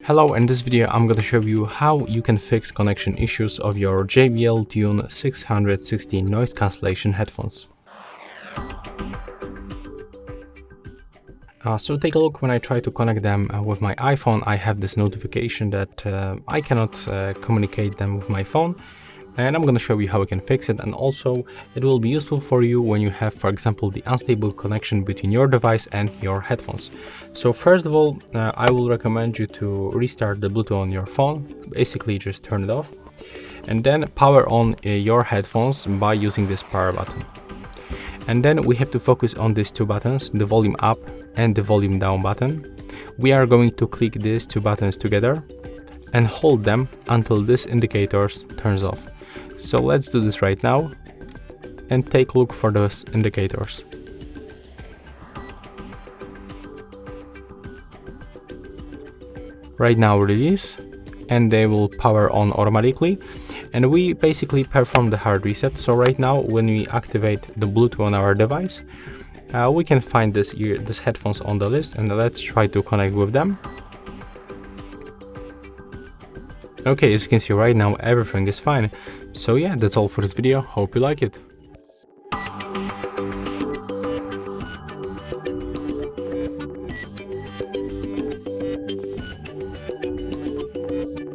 Hello, in this video I'm going to show you how you can fix connection issues of your JBL Tune 660 noise cancellation headphones. So take a look. When I try to connect them with my iPhone, I have this notification that I cannot communicate them with my phone. And I'm going to show you how you can fix it, and also it will be useful for you when you have, for example, the unstable connection between your device and your headphones. So first of all, I will recommend you to restart the Bluetooth on your phone. Basically just turn it off and then power on your headphones by using this power button. And then we have to focus on these two buttons, the volume up and the volume down button. We are going to click these two buttons together and hold them until this indicator turns off. So let's do this right now and take a look for those indicators. Right now release, and they will power on automatically, and we basically perform the hard reset. So right now when we activate the Bluetooth on our device, we can find this headphones on the list, and let's try to connect with them. Okay, as you can see right now everything is fine. So yeah, that's all for this video. Hope you like it.